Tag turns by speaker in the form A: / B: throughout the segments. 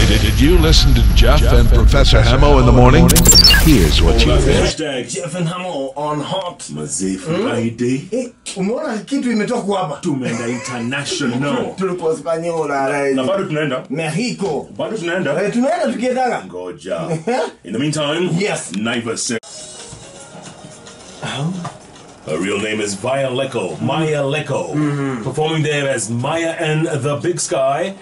A: Did you listen to Jeff and Professor Hamo in the morning? Here's what you missed.
B: Jeff and Hamo on hot.
C: Mazefu ID.
B: Umeona kitu imetoka hapa.
C: Tumeenda international.
B: Tulikuwa Spanyola.
C: Na bado tunaenda?
B: Mexico.
C: Bado tunaenda?
B: Tunaenda tukiendaga.
C: Ngoja. In the meantime,
B: yes.
C: Naiva said. Her real name is Maia Lecco, performing there as Maia and the Big Sky,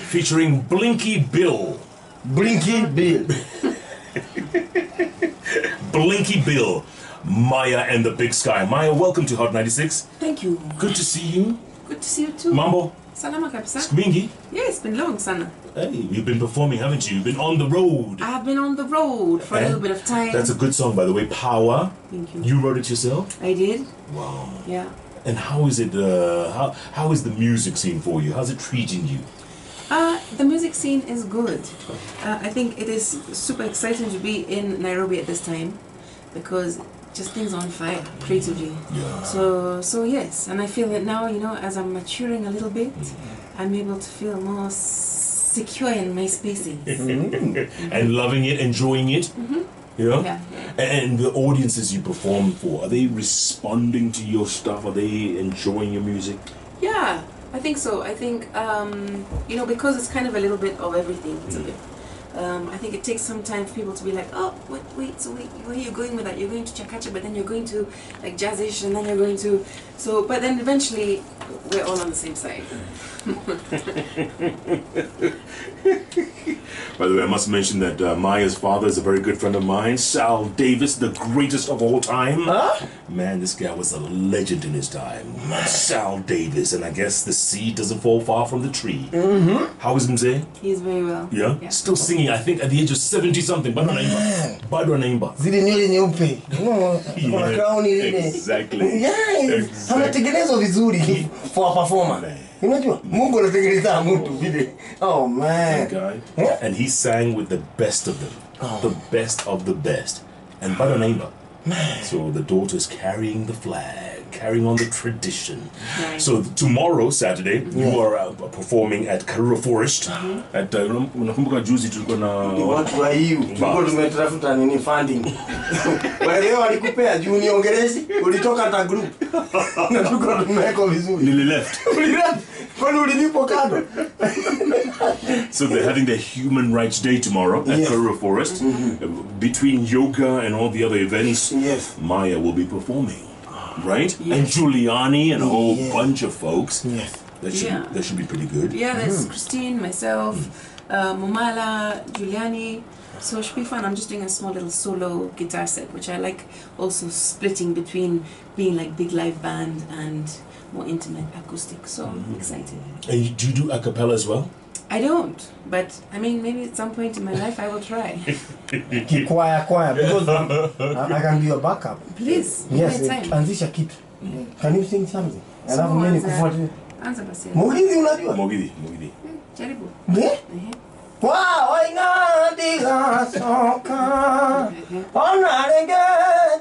C: featuring Blinky Bill.
B: Blinky Bill.
C: Blinky Bill. Maia and the Big Sky. Maia, welcome to Hot 96.
D: Thank you.
C: Good to see you.
D: Good to see you too.
C: Mambo?
D: Salama kabisa.
C: Mingi?
D: Yeah, it's been long, sana.
C: Hey, you've been performing, haven't you? You've been on the road.
D: I have been on the road for a little bit of time.
C: That's a good song, by the way. Power.
D: Thank you.
C: You wrote it yourself?
D: I did.
C: Wow.
D: Yeah.
C: And how is it? How is the music scene for you? How's it treating you?
D: The music scene is good. I think it is super exciting to be in Nairobi at this time because just things on fire creatively.
C: Yeah.
D: So yes, and I feel that now, you know, as I'm maturing a little bit, I'm able to feel more secure in my spaces.
C: And loving it, enjoying it. Yeah?
D: Yeah.
C: And the audiences you perform for, are they responding to your stuff? Are they enjoying your music?
D: Yeah, I think so. I think, you know, because it's kind of a little bit of everything. It's a bit, I think it takes some time for people to be like, oh, wait, so where are you going with that? You're going to Chakacha, but then you're going to like Jazzish, and then you're going to, so, but then eventually we're all on the same side.
C: By the way, I must mention that Maia's father is a very good friend of mine, Sal Davis, the greatest of all time.
B: Huh?
C: Man, this guy was a legend in his time. Sal Davis, and I guess the seed doesn't fall far from the tree. How is Mzee?
D: He's very well.
C: Yeah? Still singing, I think, at the age of 70-something. Bado anaimba.
B: Zile nywele nyeupe. Kuna crown ile.
C: Exactly.
B: Yes. Anatengenezwa vizuri for a performer. Unajua? Mungu anatengeneza mtu vile. Oh man.
C: Guy. And he sang with the best of them. The best of the best. And bado anaimba. So the daughter's carrying the flag, carrying on the tradition.
D: Right.
C: So tomorrow, Saturday, you are performing at Karura Forest. At unakumbuka juzi tulikuwa na
B: watu wa hiyo tulikuwa tumetafuta nini funding. Wale walikupea juu niongelezi ulitoka hata group. Na tulikuwa tumeweka vizuri.
C: Lily left.
B: Kwani ulinipo kado.
C: So they're having their Human Rights Day tomorrow at Karura Forest. Between yoga and all the other events, Maia will be performing. Right?
D: Yes.
C: And Giuliani and a whole bunch of folks.
B: Yes.
C: That should be pretty good.
D: Yeah, there's Christine, myself, Momala, Giuliani. So it should be fun. I'm just doing a small little solo guitar set, which I like also splitting between being like big live band and more intimate acoustic. So I'm excited.
C: And do you do a cappella as well?
D: I don't, but I mean, maybe at some point in my life I will try.
B: Choir, because I can be your backup.
D: Please,
B: yes,
D: time.
B: Anzisha kitu. Can you sing something? Alafu mimi kufuatilia.
D: Anza basi.
B: Mogidi unajua?
C: Mogidi.
D: Jaribu.
B: Kwa wainga diga soka. Ona lenge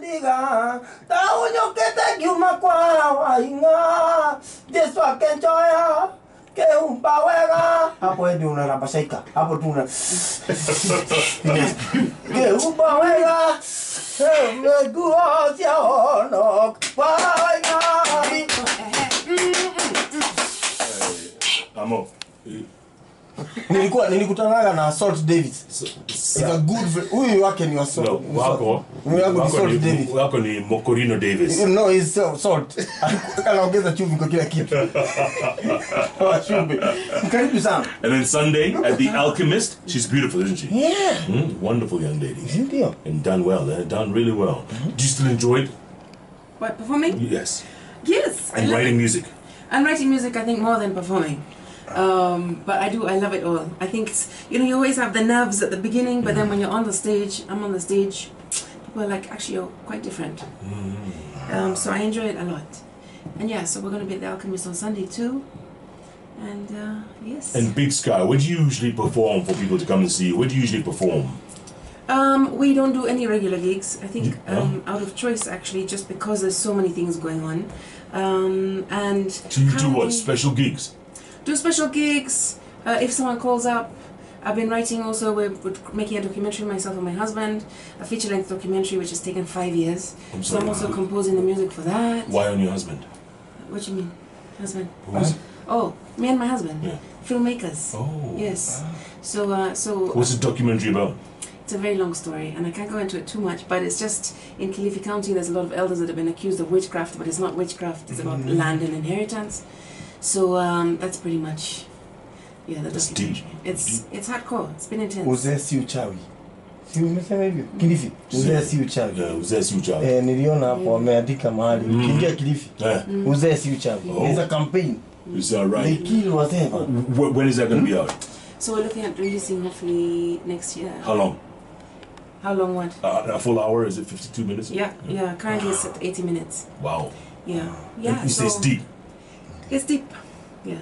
B: diga. Taonyokete kiuma kwa wainga. Jesu akenchoya. Que umpawega hapo ndio unarabashaika hapo tu una que umpawega mguo siono pawega
C: Amo.
B: Nilikutanaga na Salt Davis. It's a good huyu wake ni wa Salt.
C: Wako
B: Davis.
C: Wako ni Mokorino Davis.
B: No, he's Salt. Anaongeza chumvi kwa kila kitu. Karibu sana.
C: And then Sunday at the Alchemist, she's beautiful, isn't she?
B: Yeah.
C: Wonderful young lady.
B: Isn't he?
C: And done well. Done really well. Do you still enjoy it?
D: What, performing?
C: Yes.
D: Yes.
C: And writing music.
D: And writing music, I think, more than performing. But I love it all. I think it's, you know, you always have the nerves at the beginning, but then when you're on the stage, I'm on the stage, people are like, actually, you're quite different. So I enjoy it a lot. And yeah, so we're going to be at the Alchemist on Sunday too. And yes.
C: And Big Sky, where do you usually perform for people to come and see you? Where do you usually perform?
D: We don't do any regular gigs. I think out of choice, actually, just because there's so many things going on. And
C: do you do what? Special gigs?
D: Do special gigs. If someone calls up, I've been writing also, we're making a documentary, myself and my husband, a feature-length documentary which has taken 5 years. So I'm also composing the music for that.
C: Why on your husband?
D: What do you mean? Husband?
C: Who's?
D: Oh, me and my husband.
C: Yeah.
D: Filmmakers.
C: Oh.
D: Yes. So
C: What's the documentary about?
D: it's a very long story and I can't go into it too much, but it's just in Kilifi County there's a lot of elders that have been accused of witchcraft, but it's not witchcraft, it's about land and inheritance. So that's pretty much, yeah, the documentary. It's hardcore, it's been intense.
B: Uzee si uchawi. Si umesema hivyo? Kilifi. Uzee si uchawi.
C: Uzee si uchawi.
B: Niliona hapo wameandika mahali. Ukiingia Kilifi. Uzee si uchawi. It's a campaign.
C: Is that right?
B: They kill whatever.
C: When is that going to be out?
D: So we're looking at releasing hopefully next year.
C: How long?
D: How long what?
C: A full hour? Is it 52 minutes?
D: Yeah. Currently it's at 80 minutes.
C: Wow.
D: Yeah.
C: You say it's deep.
D: It's deep. Yeah.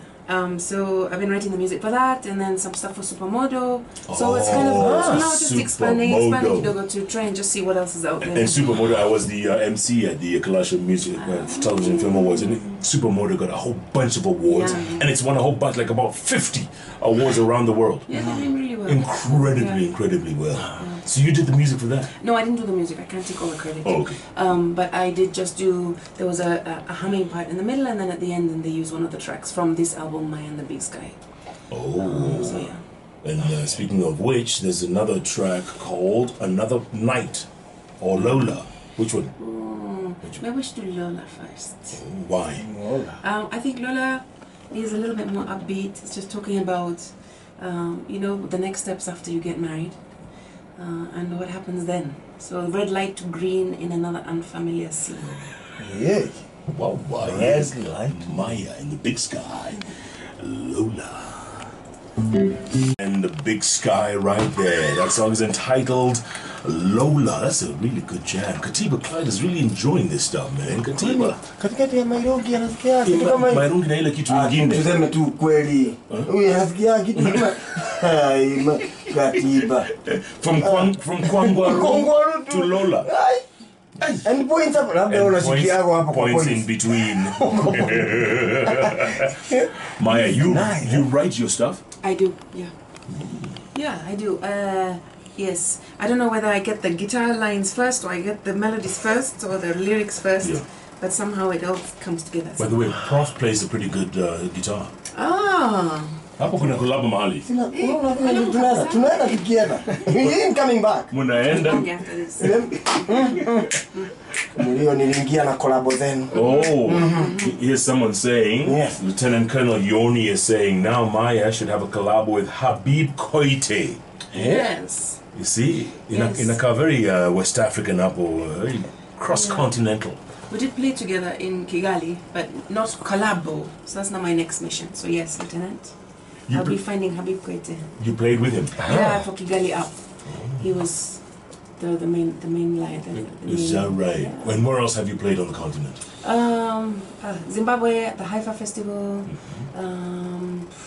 D: So I've been writing the music for that, and then some stuff for Supermodo. So it's kind of so now just expanding kidogo to try and just see what else is out there.
C: And Supermodo, I was the MC at the Kalasha Music Television Film Awards, and Supermodo got a whole bunch of awards, and it's won a whole bunch, like about 50 awards around the world.
D: Yeah, they're doing really well.
C: Incredibly well. So you did the music for that?
D: No, I didn't do the music. I can't take all the credit.
C: Oh, okay.
D: But I did just do. There was a humming part in the middle, and then at the end, then they used one of the tracks from this album, Maia and the Big Sky.
C: Oh.
D: So yeah.
C: And speaking of which, there's another track called Another Night, or Lola. Which one?
D: Maybe we should do Lola first.
C: Why?
D: I think Lola is a little bit more upbeat. It's just talking about, the next steps after you get married. And what happens then. So red light to green in another unfamiliar scene.
B: Yeah.
C: Wow,
B: Red light.
C: Maya in the Big Sky. Lola. And the Big Sky right there. That song is entitled Lola. That's a really good jam. Katiba Clyde is really enjoying this stuff, man. Katiba.
B: Katikati ya Mairogi anasikia kitu kama
C: Mairogi na ile kitu ingine.
B: Tuseme tu kweli. Huyu anasikia kitu kama Katiba.
C: From Kwangwaru to Lola.
B: And points up,
C: points in between. Maya, you write your stuff?
D: I do, yeah. Yeah, I do. Yes. I don't know whether I get the guitar lines first or I get the melodies first or the lyrics first. Yeah. But somehow it all comes together.
C: By the way, Prof plays a pretty good guitar.
D: Ah.
C: Hapo kuna collab mahali.
B: Tunaenda tukienda. You ain't coming back.
C: Munaenda.
B: Nilio niliingia na collab zenu.
C: Oh. Here's someone saying,
B: yes.
C: Lieutenant Colonel Yoni is saying, now Maya should have a collab with Habib Koite.
D: Yes.
C: You see, in a very West African apple, very cross-continental.
D: We did play together in Kigali, but not collabo. So that's not my next mission. So yes, Lieutenant. I'll be finding Habib Koite.
C: You played with him?
D: Yeah, for Kigali Up. He was the main line.
C: Is that right? Yeah. And where else have you played on the continent?
D: Zimbabwe at the Haifa Festival,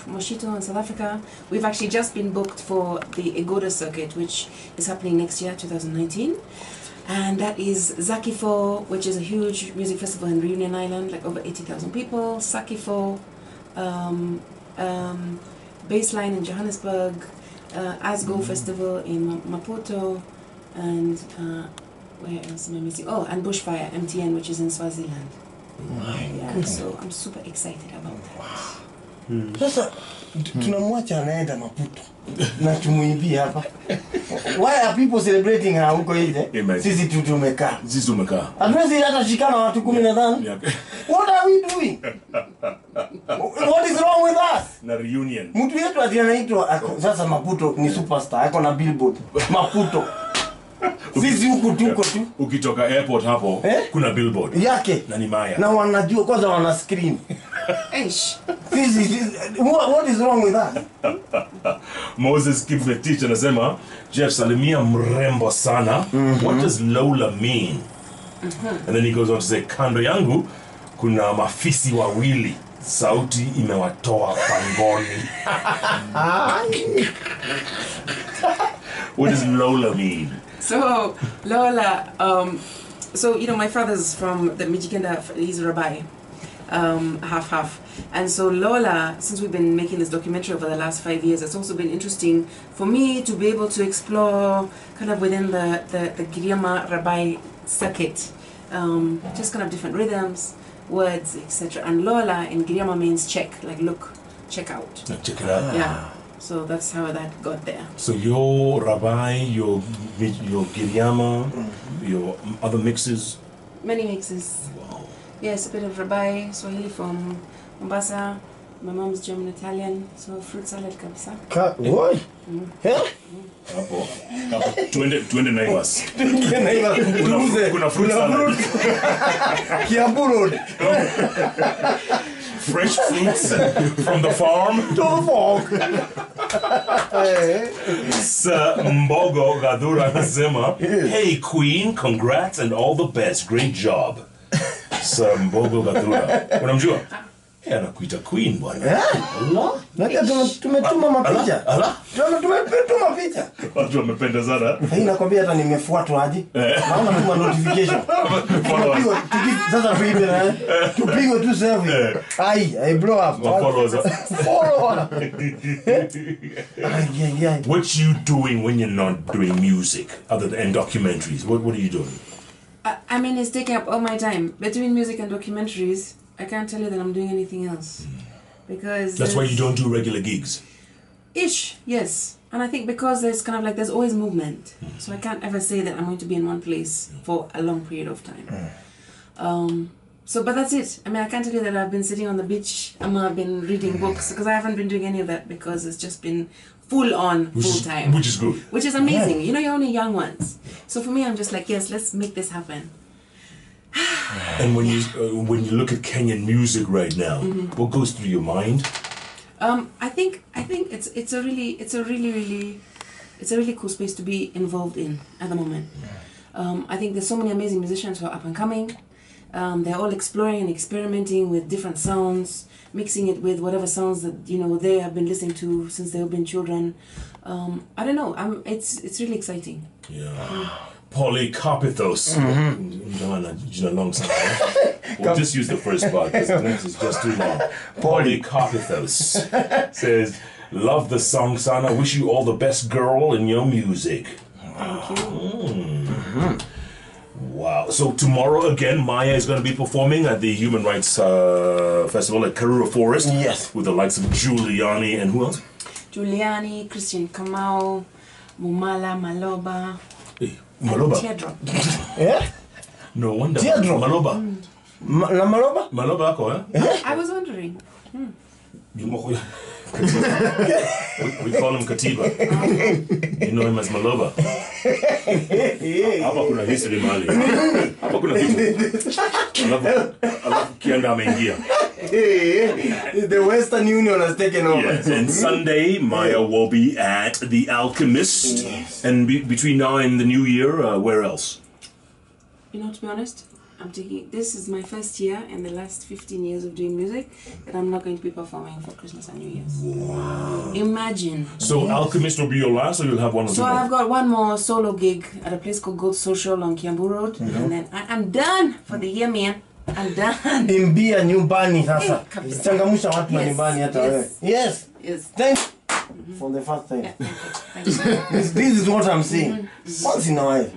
D: Moshito in South Africa. We've actually just been booked for the Egoda circuit, which is happening next year, 2019. And that is Zakifo, which is a huge music festival in Reunion Island, like over 80,000 people. Sakifo, Baseline in Johannesburg, Asgo Festival in Maputo, and where else am I missing? Oh, and Bushfire, MTN, which is in Swaziland. Yeah, so I'm super excited about that.
B: Sasa tunamwacha anaenda Maputo na tumuimbie hapa. Why are people celebrating huko nje? Sisi tumekaa. Hatuwezi hata shikana watu 15. What are we doing? What is wrong with us?
C: Na reunion.
B: Mtu yetu anaitwa sasa Maputo ni superstar. Ako na billboard. Maputo. Sisi huku tuko tu.
C: Ukitoka airport hapo kuna billboard
B: yake
C: na ni Maya.
B: Na wanajua kwanza wana screen. What is wrong with that?
C: Moses Kibetich anasema Jeff Salimia mrembo sana. What does Lola mean? And then he goes on to say kando yangu kuna mafisi wawili. Sauti imewatoa pangoni. What does Lola mean?
D: So Lola, so my father's from the Mijikenda. He's a rabbi, half. And so Lola, since we've been making this documentary over the last 5 years, it's also been interesting for me to be able to explore kind of within the Giriama Rabbi circuit, just kind of different rhythms, words, etc. And Lola in Giriama means check, like look, check out.
C: Check it out.
D: Yeah. So that's how that got there.
C: So your Rabbi, your Giriama, your other mixes?
D: Many mixes.
C: Wow.
D: Yes, a bit of Rabbi, Swahili from Mombasa. My mom's German Italian, so fruit salad kabisa.
B: What? Yeah?
C: Twende Naivas. Kuna fruit salad.
B: Kiambu Road.
C: Fresh fruits from the farm.
B: To the farm.
C: Sir Mbogo Gadura anasema, hey Queen, congrats and all the best. Great job. Sir Mbogo Gadura. Unamjua? Anakuita Queen bwana.
B: Allah. Nakia tumetuma mapicha.
C: Allah.
B: Tumetuma picha.
C: Watu wamependezana.
B: Hii nakwambia hata nimefuatwa aje. Naona tuma notification. Sasa tuibe na tupigwe tu selfie. I blow up.
C: Followers.
B: Yeah.
C: What you doing when you're not doing music other than documentaries? What are you doing?
D: I mean, it's taking up all my time. Between music and documentaries, I can't tell you that I'm doing anything else. Because
C: That's why you don't do regular gigs.
D: Ish, yes. And I think because there's kind of like, there's always movement. So I can't ever say that I'm going to be in one place for a long period of time. But that's it. I mean, I can't tell you that I've been sitting on the beach and I've been reading books, because I haven't been doing any of that, because it's just been full on, full time.
C: Which is good.
D: Which is amazing. You know, you're only young ones. So for me, I'm just like, yes, let's make this happen.
C: And when you look at Kenyan music right now, what goes through your mind?
D: I think it's a really cool space to be involved in at the moment. I think there's so many amazing musicians who are up and coming. They're all exploring and experimenting with different sounds, mixing it with whatever sounds that they have been listening to since they've been children. I don't know. It's really exciting.
C: Yeah. Polycarpithos. Long time. We'll just use the first part because it's just too long. Polycarpithos says, love the song, Sana. Wish you all the best, girl, in your music.
D: Thank you.
C: Wow. So tomorrow again, Maia is going to be performing at the Human Rights Festival at Karura Forest.
B: Yes.
C: With the likes of Giuliani and who else?
D: Giuliani, Christian Kamau, Mumala, Maloba.
C: Hey, Maloba.
D: Teardrop.
B: Yeah?
C: No wonder.
B: Teardrop.
C: Maloba.
B: La Maloba?
C: Maloba ako, eh?
D: I was wondering.
C: We call him Katiba. You know him as Maloba. Hapa kuna history mali. Hapa kuna kitu. Alafu kianda ameingia.
B: The Western Union has taken over.
C: Yes, and Sunday, Maia will be at The Alchemist.
B: Yes.
C: And between now and the new year, where else?
D: You know, to be honest, this is my first year in the last 15 years of doing music that I'm not going to be performing for Christmas and New Year's. Wow. Imagine.
C: So Alchemist will be your last, or you'll have one or two more?
D: I've got one more solo gig at a place called Gold Social on Kiambu Road. And then I'm done for the year, man. I'm done.
B: Imbia nyumbani sasa.
D: Kabisa.
B: Changamusha watu wa nyumbani hata wewe. Yes. Thanks for the first time.
D: Yeah, thank you.
B: This is what I'm saying. Once in a while.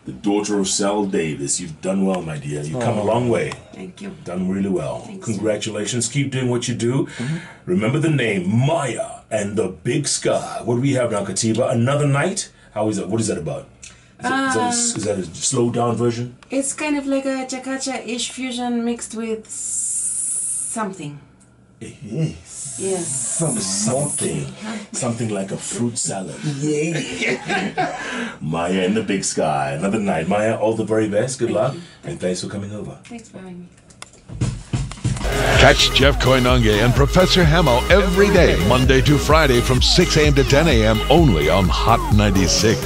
C: The daughter of Sal Davis. You've done well, my dear. You've come a long way.
D: Thank you.
C: Done really well.
D: Thanks.
C: Congratulations. Keep doing what you do. Remember the name, Maia and the Big Sky. What do we have now, Katiba? Another Night? How is that? What is that about? Is that a slowed down version?
D: It's kind of like a chakacha-ish fusion mixed with something.
B: Yes.
D: Yes.
C: Something like a fruit salad.
B: Yeah.
C: Maia and the Big Sky. Another night. Maia, all the very best. Good luck. And thanks for coming over.
D: Thanks for having me.
A: Catch Jeff Koinange and Professor Hemo every day, Monday to Friday from 6 a.m. to 10 a.m. only on Hot 96.